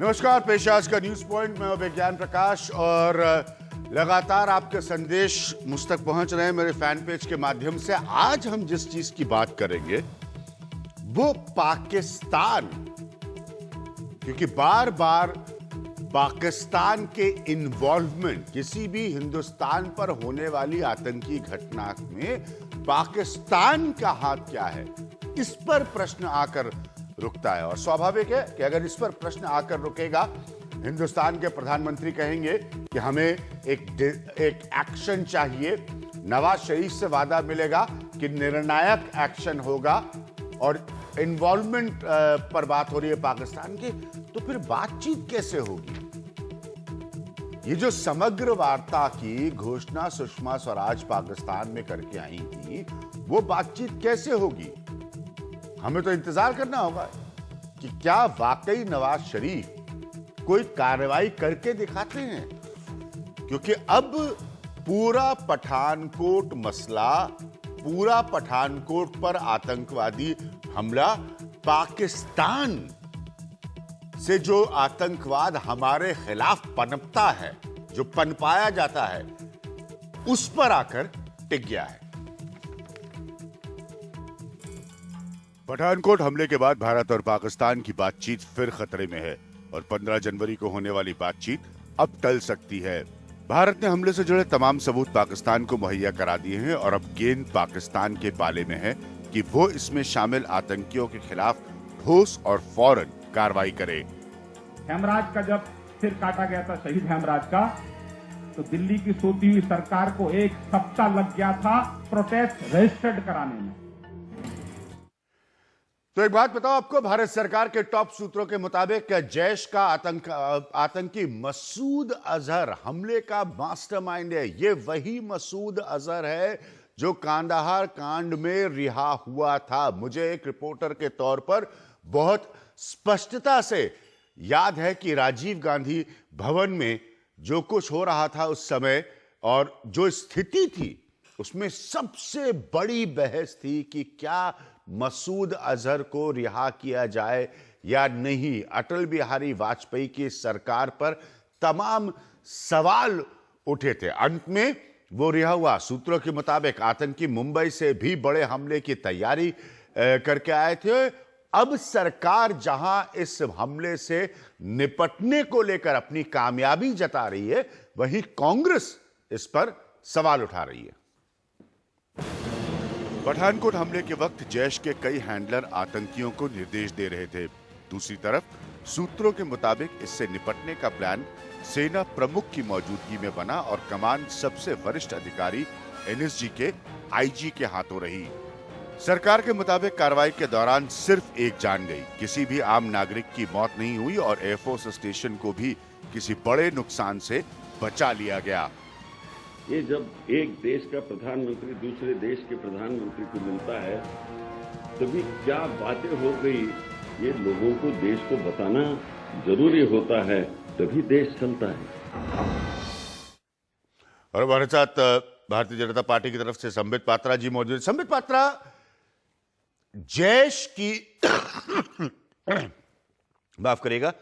नमस्कार, पेश है आज का न्यूज पॉइंट में विज्ञान प्रकाश और लगातार आपके संदेश मुझ तक पहुंच रहे हैं मेरे फैन पेज के माध्यम से। आज हम जिस चीज की बात करेंगे वो पाकिस्तान, क्योंकि बार बार पाकिस्तान के इन्वॉल्वमेंट किसी भी हिंदुस्तान पर होने वाली आतंकी घटना में पाकिस्तान का हाथ क्या है, इस पर प्रश्न आकर रुकता है। और स्वाभाविक है कि अगर इस पर प्रश्न आकर रुकेगा, हिंदुस्तान के प्रधानमंत्री कहेंगे कि हमें एक एक्शन चाहिए, नवाज शरीफ से वादा मिलेगा कि निर्णायक एक्शन होगा और इन्वॉल्वमेंट पर बात हो रही है पाकिस्तान की, तो फिर बातचीत कैसे होगी? ये जो समग्र वार्ता की घोषणा सुषमा स्वराज पाकिस्तान में करके आई थी, वो बातचीत कैसे होगी? हमें तो इंतजार करना होगा कि क्या वाकई नवाज शरीफ कोई कार्रवाई करके दिखाते हैं, क्योंकि अब पूरा पठानकोट मसला, पूरा पठानकोट पर आतंकवादी हमला, पाकिस्तान से जो आतंकवाद हमारे खिलाफ पनपता है, जो पनपाया जाता है, उस पर आकर टिक गया है। पठानकोट हमले के बाद भारत और पाकिस्तान की बातचीत फिर खतरे में है और 15 जनवरी को होने वाली बातचीत अब टल सकती है। भारत ने हमले से जुड़े तमाम सबूत पाकिस्तान को मुहैया करा दिए हैं और अब गेंद पाकिस्तान के पाले में है कि वो इसमें शामिल आतंकियों के खिलाफ ठोस और फौरन कार्रवाई करे। हेमराज का जब सिर काटा गया था, शहीद हेमराज का, तो दिल्ली की सोती हुई सरकार को 1 सप्ताह लग गया था प्रोटेस्ट रजिस्टर्ड कराने में। तो एक बात बताओ आपको, भारत सरकार के टॉप सूत्रों के मुताबिक जैश का आतंकी मसूद अजहर हमले का मास्टरमाइंड है। ये वही मसूद अजहर है जो कांदाहार कांड में रिहा हुआ था। मुझे एक रिपोर्टर के तौर पर बहुत स्पष्टता से याद है कि राजीव गांधी भवन में जो कुछ हो रहा था उस समय और जो स्थिति थी, उसमें सबसे बड़ी बहस थी कि क्या मसूद अजहर को रिहा किया जाए या नहीं। अटल बिहारी वाजपेयी की सरकार पर तमाम सवाल उठे थे। अंत में वो रिहा हुआ। सूत्रों के मुताबिक आतंकी मुंबई से भी बड़े हमले की तैयारी करके आए थे। अब सरकार जहां इस हमले से निपटने को लेकर अपनी कामयाबी जता रही है, वहीं कांग्रेस इस पर सवाल उठा रही है। पठानकोट हमले के वक्त जैश के कई हैंडलर आतंकियों को निर्देश दे रहे थे। दूसरी तरफ सूत्रों के मुताबिक इससे निपटने का प्लान सेना प्रमुख की मौजूदगी में बना और कमान सबसे वरिष्ठ अधिकारी एनएसजी के आईजी के हाथों रही। सरकार के मुताबिक कार्रवाई के दौरान सिर्फ एक जान गई, किसी भी आम नागरिक की मौत नहीं हुई और एयरफोर्स स्टेशन को भी किसी बड़े नुकसान से बचा लिया गया। ये जब एक देश का प्रधानमंत्री दूसरे देश के प्रधानमंत्री को मिलता है, तभी क्या बातें हो गई, ये लोगों को देश को बताना जरूरी होता है, तभी देश चलता है। और हमारे साथ भारतीय जनता पार्टी की तरफ से संबित पात्रा जी मौजूद। संबित पात्रा, जैश की माफ करिएगा,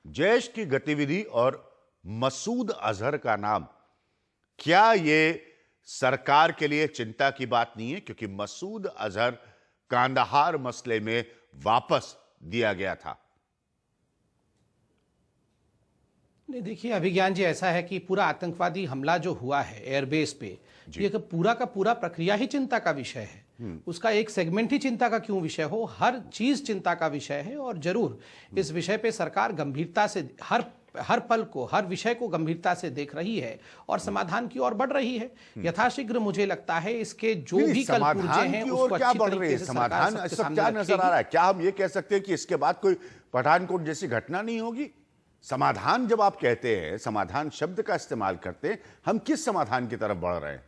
जैश की गतिविधि और मसूद अजहर का नाम, क्या ये सरकार के लिए चिंता की बात नहीं है? क्योंकि मसूद अजहर कांदाहार मसले में वापस दिया गया था। नहीं, देखिए अभिज्ञान जी, ऐसा है कि पूरा आतंकवादी हमला जो हुआ है एयरबेस पे, ये पूरा का पूरा प्रक्रिया ही चिंता का विषय है। उसका एक सेगमेंट ही चिंता का क्यों विषय हो, हर चीज चिंता का विषय है। और जरूर इस विषय पे सरकार गंभीरता से हर पल को, हर विषय को गंभीरता से देख रही है और समाधान की ओर बढ़ रही है। यथाशीघ्र मुझे लगता है इसके जो भी कल पुर्जे हैं उसको क्या अच्छी बढ़ रही है? तरीके से समाधान सरकार सब क्या नजर आ रहा है? क्या हम ये कह सकते हैं कि इसके बाद कोई पठानकोट जैसी घटना नहीं होगी? समाधान जब आप कहते हैं, समाधान शब्द का इस्तेमाल करते हैं, हम किस समाधान की तरफ बढ़ रहे हैं?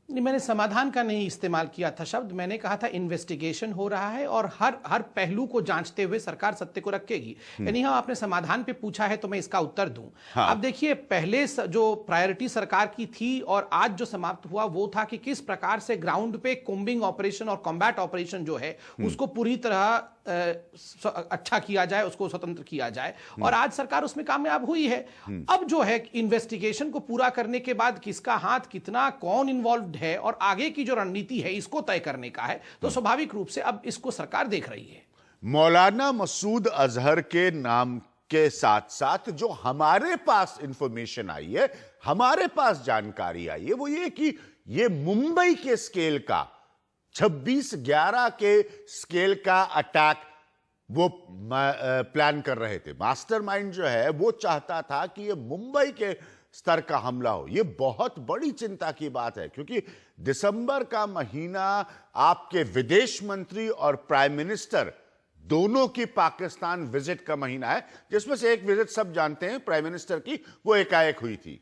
नहीं, मैंने समाधान का नहीं इस्तेमाल किया था शब्द, मैंने कहा था इन्वेस्टिगेशन हो रहा है और हर पहलू को जांचते हुए सरकार सत्य को रखेगी। यानी हाँ, आपने समाधान पे पूछा है तो मैं इसका उत्तर दूं। हाँ। अब देखिए, पहले जो प्रायोरिटी सरकार की थी और आज जो समाप्त हुआ वो था कि किस प्रकार से ग्राउंड पे कोम्बिंग ऑपरेशन और कॉम्बैट ऑपरेशन जो है उसको पूरी तरह अच्छा किया जाए, उसको स्वतंत्र किया जाए, और आज सरकार उसमें कामयाब हुई है। अब जो है इन्वेस्टिगेशन को पूरा करने के बाद किसका हाथ कितना, कौन इन्वॉल्व्ड है और आगे की जो रणनीति है इसको तय करने का है, तो स्वाभाविक रूप से अब इसको सरकार देख रही है। मौलाना मसूद अजहर के नाम के साथ साथ जो हमारे पास इंफॉर्मेशन आई है, हमारे पास जानकारी आई है, वो ये कि ये मुंबई के स्केल का 26/11 के स्केल का अटैक वो प्लान कर रहे थे। मास्टरमाइंड जो है वो चाहता था कि ये मुंबई के स्तर का हमला हो। ये बहुत बड़ी चिंता की बात है, क्योंकि दिसंबर का महीना आपके विदेश मंत्री और प्राइम मिनिस्टर दोनों की पाकिस्तान विजिट का महीना है, जिसमें से एक विजिट सब जानते हैं प्राइम मिनिस्टर की, वो एकाएक हुई थी।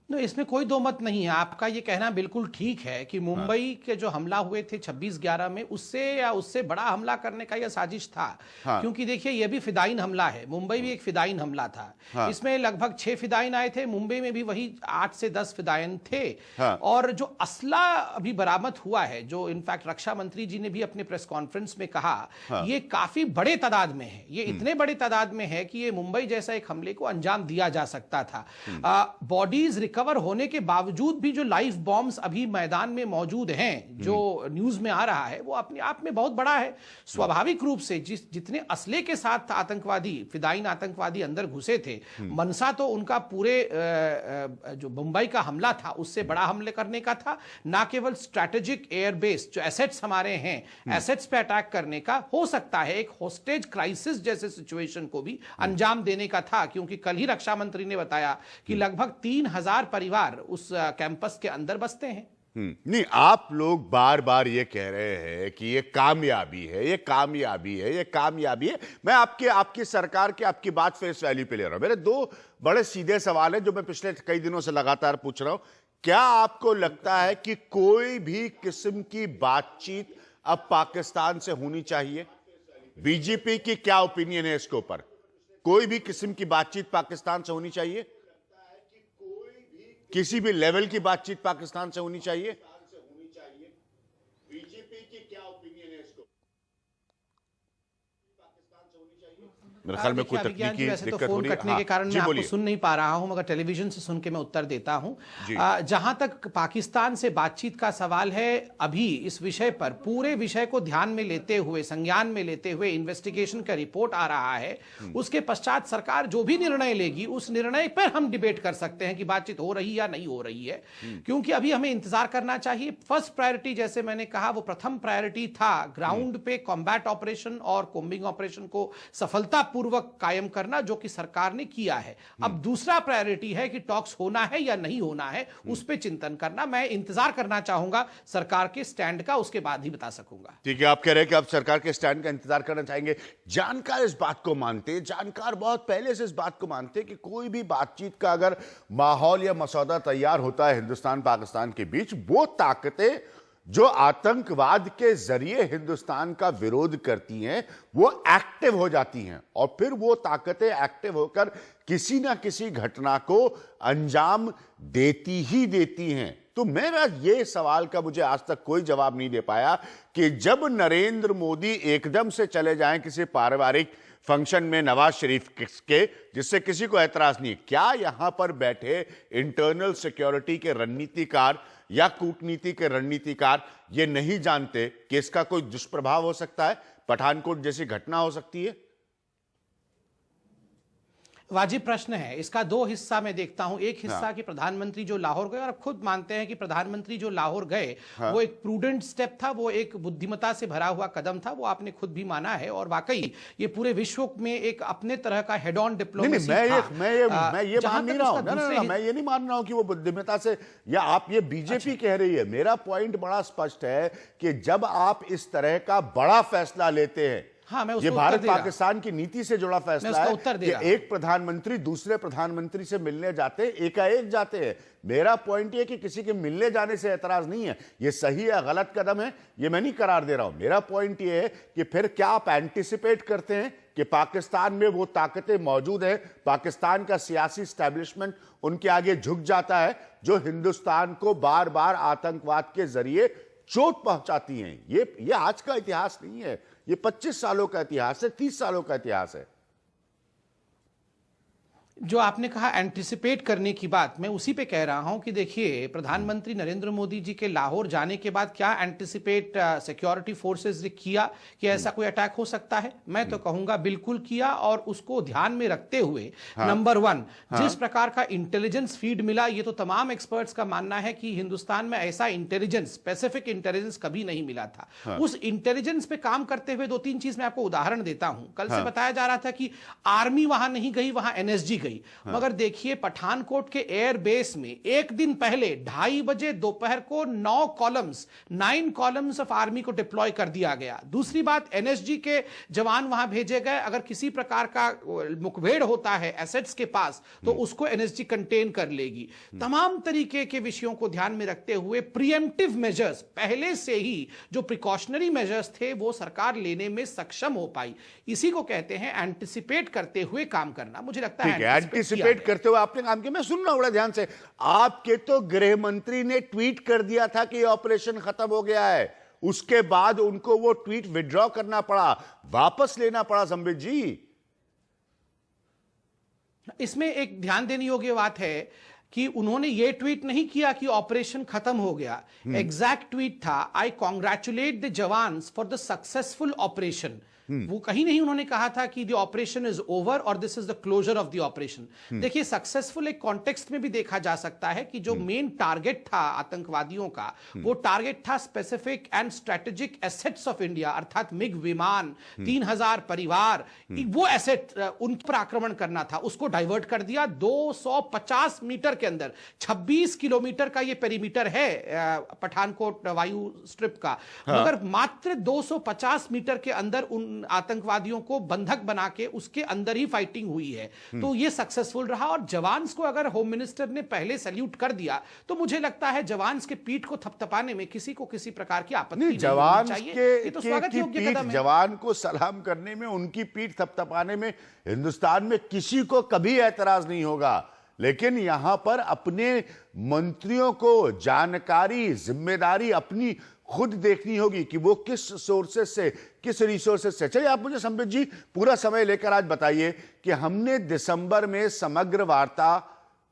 इसमें कोई दो मत नहीं है। आपका ये कहना बिल्कुल ठीक है कि मुंबई के जो हमला हुए थे 26/11 में, उससे या उससे बड़ा हमला करने का यह साजिश था। क्योंकि देखिए ये भी फिदाइन हमला है, मुंबई भी एक फिदाइन हमला था। इसमें लगभग 6 फिदाइन आए थे, मुंबई में भी वही 8 से 10 फिदाइन थे। और जो असला अभी बरामद हुआ है, जो इनफैक्ट रक्षा मंत्री जी ने भी अपने प्रेस कॉन्फ्रेंस में कहा, ये काफी बड़े तादाद में है। ये इतने बड़े तादाद में है कि ये मुंबई जैसा एक हमले को अंजाम दिया जा सकता था। बॉडीज रिकवर होने के बावजूद भी जो लाइव बॉम्ब्स अभी मैदान में मौजूद हैं, जो न्यूज में आ रहा है, वो अपने आप में बहुत बड़ा है। स्वाभाविक रूप से जितने असले के साथ आतंकवादी, फिदाइन आतंकवादी अंदर घुसे थे, मनसा तो उनका पूरे जो मुंबई का हमला था उससे बड़ा हमले करने का था। ना केवल स्ट्रैटेजिक एयरबेस जो एसेट्स हमारे हैं, एसेट्स पे अटैक करने का, हो सकता है एक होस्टेज क्राइसिस जैसे सिचुएशन को भी अंजाम देने का था। क्योंकि कल ही रक्षा मंत्री ने बताया कि लगभग 3000 परिवार उस कैंपस के अंदर बसते हैं। नहीं, आप लोग बार बार ये कह रहे हैं कि ये कामयाबी है, ये कामयाबी है, ये कामयाबी है। मैं आपकी सरकार की आपकी बात फेस वैल्यू पे ले रहा हूं। मेरे दो बड़े सीधे सवाल है जो मैं पिछले कई दिनों से लगातार पूछ रहा हूं। क्या आपको लगता है कि कोई भी किस्म की बातचीत अब पाकिस्तान से होनी चाहिए? बीजेपी की क्या ओपिनियन है इसके ऊपर? कोई भी किस्म की बातचीत पाकिस्तान से होनी चाहिए? किसी भी लेवल की बातचीत पाकिस्तान से होनी चाहिए? बीजेपी की क्या ओपिनियन है इसको? मेरे ख्याल में कोई तकनीकी वैसे तो दिक्कत हो फोन रही है। कटने के कारण मैं आपको सुन नहीं पा रहा हूं, मगर टेलीविजन से सुन के मैं उत्तर देता हूं। जहां तक पाकिस्तान से बातचीत का सवाल है, अभी इस विषय पर पूरे विषय को ध्यान में लेते हुए, संज्ञान में लेते हुए इन्वेस्टिगेशन का रिपोर्ट आ रहा है। उसके पश्चात सरकार जो भी निर्णय लेगी, उस निर्णय पर हम डिबेट कर सकते हैं कि बातचीत हो रही या नहीं हो रही है। क्योंकि अभी हमें इंतजार करना चाहिए। फर्स्ट प्रायोरिटी, जैसे मैंने कहा, वो प्रथम प्रायोरिटी था ग्राउंड पे कॉम्बैट ऑपरेशन और कोम्बिंग ऑपरेशन को सफलता पूर्वक कायम करना, जो कि सरकार ने किया है। अब दूसरा प्रायोरिटी है कि टॉक्स होना है या नहीं होना है, उस पे चिंतन करना। मैं इंतजार करना चाहूंगा सरकार के स्टैंड का, उसके बाद ही बता सकूंगा। ठीक है, आप कह रहे हैं कि आप सरकार के स्टैंड का इंतजार करना चाहेंगे। जानकार इस बात को मानते हैं, जानकार बहुत पहले से इस बात को मानते हैं कि कोई भी बातचीत का अगर माहौल या मसौदा तैयार होता है हिंदुस्तान पाकिस्तान के बीच, वो ताकतें जो आतंकवाद के जरिए हिंदुस्तान का विरोध करती हैं, वो एक्टिव हो जाती हैं। और फिर वो ताकतें एक्टिव होकर किसी ना किसी घटना को अंजाम देती ही देती हैं। तो मेरा ये सवाल का मुझे आज तक कोई जवाब नहीं दे पाया कि जब नरेंद्र मोदी एकदम से चले जाएं किसी पारिवारिक फंक्शन में नवाज शरीफ के, जिससे किसी को ऐतराज नहीं, क्या यहां पर बैठे इंटरनल सिक्योरिटी के रणनीतिकार या कूटनीति के रणनीतिकार ये नहीं जानते कि इसका कोई दुष्प्रभाव हो सकता है, पठानकोट जैसी घटना हो सकती है? वाजिब प्रश्न है। इसका दो हिस्सा मैं देखता हूं। एक हिस्सा कि प्रधानमंत्री जो लाहौर गए, और अब खुद मानते हैं कि प्रधानमंत्री जो लाहौर गए वो एक प्रूडेंट स्टेप था, वो एक बुद्धिमत्ता से भरा हुआ कदम था, वो आपने खुद भी माना है। और वाकई ये पूरे विश्व में एक अपने तरह का हेड ऑन डिप्लोमेसी था। मैं ये मान नहीं रहा हूं, मैं ये नहीं मान रहा हूं कि वो बुद्धिमत्ता से, या आप ये बीजेपी कह रही है। मेरा पॉइंट बड़ा स्पष्ट है कि जब आप इस तरह का बड़ा फैसला लेते हैं, ये भारत पाकिस्तान की नीति से जुड़ा फैसला है कि एक प्रधानमंत्री दूसरे प्रधानमंत्री से मिलने जाते, एकाएक जाते हैं। मेरा पॉइंट ये कि किसी के मिलने जाने से एतराज नहीं है, ये सही या गलत कदम है ये मैं नहीं करार दे रहा हूं। मेरा पॉइंट ये है कि फिर क्या आप एंटिसिपेट करते हैं कि पाकिस्तान में वो ताकतें मौजूद है, पाकिस्तान का सियासी एस्टैब्लिशमेंट उनके आगे झुक जाता है, जो हिंदुस्तान को बार बार आतंकवाद के जरिए चोट पहुंचाती हैं। ये आज का इतिहास नहीं है, ये 25 सालों का इतिहास है, 30 सालों का इतिहास है। जो आपने कहा एंटिसिपेट करने की बात, मैं उसी पे कह रहा हूं कि देखिए प्रधानमंत्री नरेंद्र मोदी जी के लाहौर जाने के बाद क्या एंटिसिपेट सिक्योरिटी फोर्सेस ने किया कि ऐसा कोई अटैक हो सकता है? मैं तो कहूंगा बिल्कुल किया, और उसको ध्यान में रखते हुए नंबर 1 जिस प्रकार का इंटेलिजेंस फीड मिला, ये तो तमाम एक्सपर्ट्स का मानना है कि हिंदुस्तान में ऐसा इंटेलिजेंस, स्पेसिफिक इंटेलिजेंस कभी नहीं मिला था। उस इंटेलिजेंस पे काम करते हुए 2-3 चीज मैं आपको उदाहरण देता हूं। कल से बताया जा रहा था कि आर्मी वहां नहीं गई, वहां एनएसजी गई, मगर देखिए पठानकोट के एयर बेस में एक दिन पहले 2:30 बजे दोपहर को 9 कॉलम्स ऑफ आर्मी को डिप्लॉय कर दिया गया। दूसरी बात, एनएसजी के जवान वहां भेजे गए, अगर किसी प्रकार का मुखभेड़ होता है एसेट्स के पास तो उसको एनएसजी कंटेन कर लेगी। तमाम तरीके के विषयों को ध्यान में रखते हुए प्रिएम्प्टिव मेजर्स, पहले से ही जो प्रिकॉशनरी मेजर्स थे वो सरकार लेने में सक्षम हो पाई। इसी को कहते हैं एंटिसिपेट करते हुए काम करना। मुझे लगता है एंटिसिपेट करते हुए आपने काम किया। मैं सुन रहा हूं बड़ा ध्यान से, आपके तो गृह मंत्री ने ट्वीट कर दिया था कि ऑपरेशन खत्म हो गया है, उसके बाद उनको वो ट्वीट विड्रॉ करना पड़ा, वापस लेना पड़ा। संबित जी, इसमें एक ध्यान देने योग्य बात है कि उन्होंने ये ट्वीट नहीं किया कि ऑपरेशन खत्म हो गया। एग्जैक्ट ट्वीट था, I congratulate the jawans for the successful operation. वो कहीं नहीं उन्होंने कहा था कि द ऑपरेशन इज ओवर और this is the closure of the operation. देखिए सक्सेसफुल एक कॉन्टेक्स्ट में भी देखा जा सकता है कि जो मेन टारगेट था आतंकवादियों का, वो टारगेट था specific and strategic assets of India, अर्थात मिग विमान, 3000 परिवार, वो एसेट उन पर आक्रमण करना था, उसको डाइवर्ट कर दिया। 250 मीटर के अंदर 26 किलोमीटर का ये पेरीमीटर है पठानकोट वायु स्ट्रिप का, मगर मात्र 250 मीटर के अंदर उन आतंकवादियों को बंधक बना के उसके अंदर ही फाइटिंग हुई है। तो ये सक्सेसफुल रहा, और जवान्स को अगर होम मिनिस्टर ने पहले सैल्यूट कर दिया तो मुझे लगता है जवान्स के पीठ को थपथपाने में किसी को किसी प्रकार की आपत्ति नहीं होनी चाहिए। ये तो स्वागत योग्य कदम है। जवान को सलाम करने में, उनकी पीठ थपथपाने में हिंदुस्तान में किसी को कभी ऐतराज नहीं होगा, लेकिन यहां पर अपने मंत्रियों को जानकारी, जिम्मेदारी अपनी खुद देखनी होगी कि वो किस सोर्सेस से, किस रिसोर्सेस से। चलिए आप मुझे संबित जी पूरा समय लेकर आज बताइए कि हमने दिसंबर में समग्र वार्ता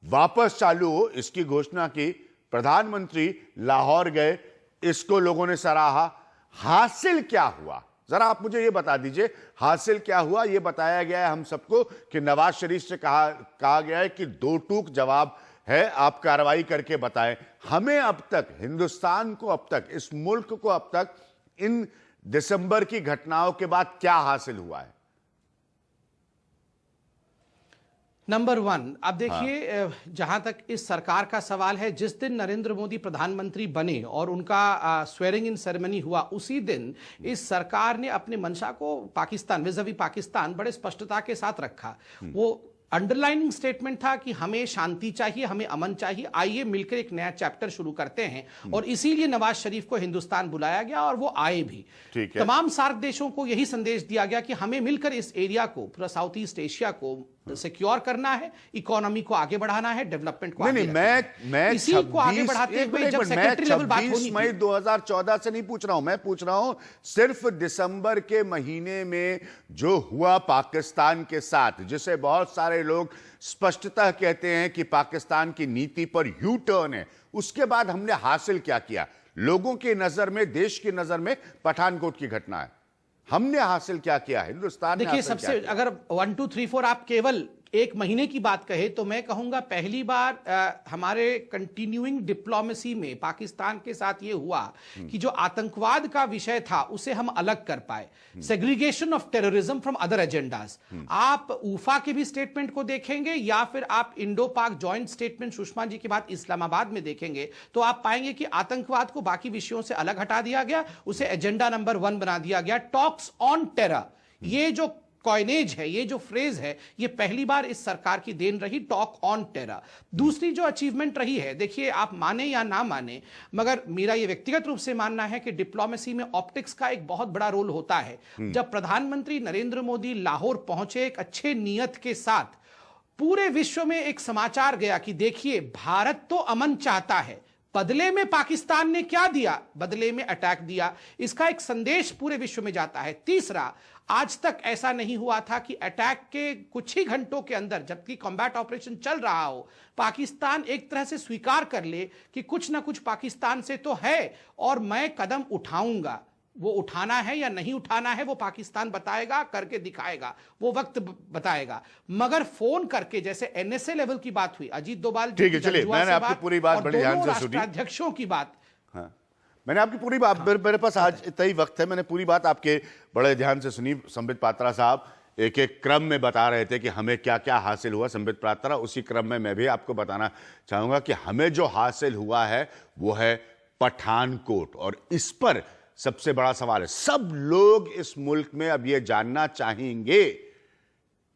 वापस चालू हो इसकी घोषणा की, प्रधानमंत्री लाहौर गए, इसको लोगों ने सराहा, हासिल क्या हुआ जरा आप मुझे ये बता दीजिए। हासिल क्या हुआ ये बताया गया है हम सबको कि नवाज शरीफ से कहा गया है कि 2 टूक जवाब है, आप कार्रवाई करके बताएं हमें। अब तक हिंदुस्तान को, अब तक इस मुल्क को, अब तक इन दिसंबर की घटनाओं के बाद क्या हासिल हुआ है? नंबर 1, अब देखिए जहां तक इस सरकार का सवाल है, जिस दिन नरेंद्र मोदी प्रधानमंत्री बने और उनका स्वेरिंग इन सेरेमनी हुआ, उसी दिन इस सरकार ने अपने मंशा को पाकिस्तान, विज़ावी पाकिस्तान, बड़े स्पष्टता के साथ रखा। वो अंडरलाइनिंग स्टेटमेंट था कि हमें शांति चाहिए, हमें अमन चाहिए, आइए मिलकर एक नया चैप्टर शुरू करते हैं। और इसीलिए नवाज शरीफ को हिंदुस्तान बुलाया गया और वो आए भी। तमाम सार्क देशों को यही संदेश दिया गया कि हमें मिलकर इस एरिया को, पूरा साउथ ईस्ट एशिया को सिक्योर करना है, इकोनॉमी को आगे बढ़ाना है, डेवलपमेंट को आगे मैं इसी को आगे बढ़ाते हुए जब सेक्रेटरी लेवल बात होनी 26 मई 2014 से नहीं पूछ रहा हूं, मैं पूछ रहा हूं सिर्फ दिसंबर के महीने में जो हुआ पाकिस्तान के साथ, जिसे बहुत सारे लोग स्पष्टतः कहते हैं कि पाकिस्तान की नीति पर यू टर्न है, उसके बाद हमने हासिल क्या किया? लोगों की नजर में, देश की नजर में पठानकोट की घटना है, हमने हासिल क्या किया? हिंदुस्तान ने देखिए सबसे, अगर 1 2 3 4 आप केवल एक महीने की बात कहे तो मैं कहूंगा पहली बार हमारे कंटिन्यूइंग डिप्लोमेसी में पाकिस्तान के साथ ये हुआ कि जो आतंकवाद का विषय था उसे हम अलग कर पाए, segregation of terrorism from other agendas. आप ऊफा के भी स्टेटमेंट को देखेंगे या फिर आप इंडो पाक जॉइंट स्टेटमेंट सुषमा जी के बाद इस्लामाबाद में देखेंगे तो आप पाएंगे कि आतंकवाद को बाकी विषयों से अलग हटा दिया गया, उसे एजेंडा नंबर 1 बना दिया गया। टॉक्स ऑन टेरर, ये जो कॉइनेज है, ये जो फ्रेज है, ये पहली बार इस सरकार की देन रही, टॉक ऑन टेरर। दूसरी जो अचीवमेंट रही है, देखिए आप माने या ना माने, मगर मेरा ये व्यक्तिगत रूप से मानना है कि डिप्लोमेसी में ऑप्टिक्स का एक बहुत बड़ा रोल होता है। जब प्रधानमंत्री नरेंद्र मोदी लाहौर पहुंचे एक अच्छे नियत के साथ, पूरे विश्व में एक समाचार गया कि देखिए भारत तो अमन चाहता है, बदले में पाकिस्तान ने क्या दिया? बदले में अटैक दिया। इसका एक संदेश पूरे विश्व में जाता है। तीसरा, आज तक ऐसा नहीं हुआ था कि अटैक के कुछ ही घंटों के अंदर, जबकि कॉम्बैट ऑपरेशन चल रहा हो, पाकिस्तान एक तरह से स्वीकार कर ले कि कुछ ना कुछ पाकिस्तान से तो है और मैं कदम उठाऊंगा। वो उठाना है या नहीं उठाना है वो पाकिस्तान बताएगा, करके दिखाएगा, वो वक्त बताएगा। मगर फोन करके, जैसे एनएसए लेवल की बात हुई, अजीत डोभाल, ठीक है, चलिए, मैंने आपकी पूरी बात बड़े ध्यान से सुनी, अध्यक्षों की बात, हाँ, मैंने आपकी पूरी बात, मेरे पास आज इतना ही वक्त है, मैंने पूरी बात आपके बड़े ध्यान से सुनी। संबित पात्रा साहब एक एक क्रम में बता रहे थे कि हमें क्या क्या हासिल हुआ। संबित पात्रा, उसी क्रम में मैं भी आपको बताना चाहूंगा कि हमें जो हासिल हुआ है वो है पठानकोट, और इस पर सबसे बड़ा सवाल है। सब लोग इस मुल्क में अब यह जानना चाहेंगे,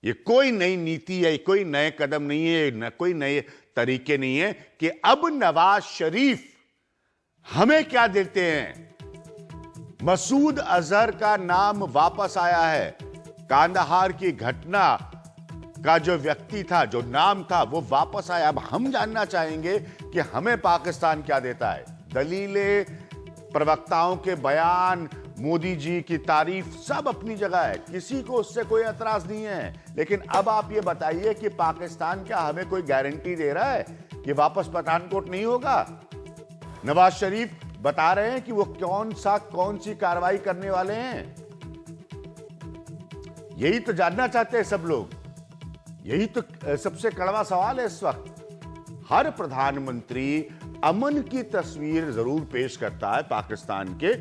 ये कोई नई नीति है, कोई नए कदम नहीं है, कोई नए तरीके नहीं है, कि अब नवाज शरीफ हमें क्या देते हैं। मसूद अजहर का नाम वापस आया है। कांदाहार की घटना का जो व्यक्ति था, जो नाम था, वो वापस आया। अब हम जानना चाहेंगे कि हमें पाकिस्तान क्या देता है। दलीलें, प्रवक्ताओं के बयान, मोदी जी की तारीफ, सब अपनी जगह है, किसी को उससे कोई एतराज नहीं है। लेकिन अब आप ये बताइए कि पाकिस्तान क्या हमें कोई गारंटी दे रहा है कि वापस पठानकोट नहीं होगा? नवाज शरीफ बता रहे हैं कि वो कौन सी कार्रवाई करने वाले हैं। यही तो जानना चाहते हैं सब लोग, यही तो सबसे कड़वा सवाल है इस वक्त। हर प्रधानमंत्री अमन की तस्वीर जरूर पेश करता है पाकिस्तान के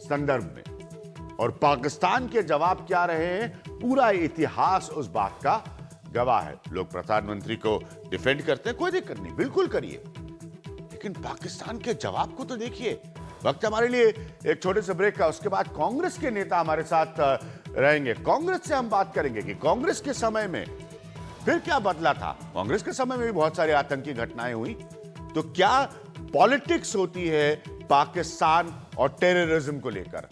संदर्भ में, और पाकिस्तान के जवाब क्या रहे हैं, पूरा इतिहास उस बात का गवाह है। लोग प्रधानमंत्री को डिफेंड करते हैं, कोई दिक्कत नहीं, बिल्कुल करिए, लेकिन पाकिस्तान के जवाब को तो देखिए। वक्त हमारे लिए एक छोटे से ब्रेक का, उसके बाद कांग्रेस के नेता हमारे साथ रहेंगे। कांग्रेस से हम बात करेंगे कि कांग्रेस के समय में फिर क्या बदला था। कांग्रेस के समय में भी बहुत सारी आतंकी घटनाएं हुई, तो क्या पॉलिटिक्स होती है पाकिस्तान और टेररिज्म को लेकर।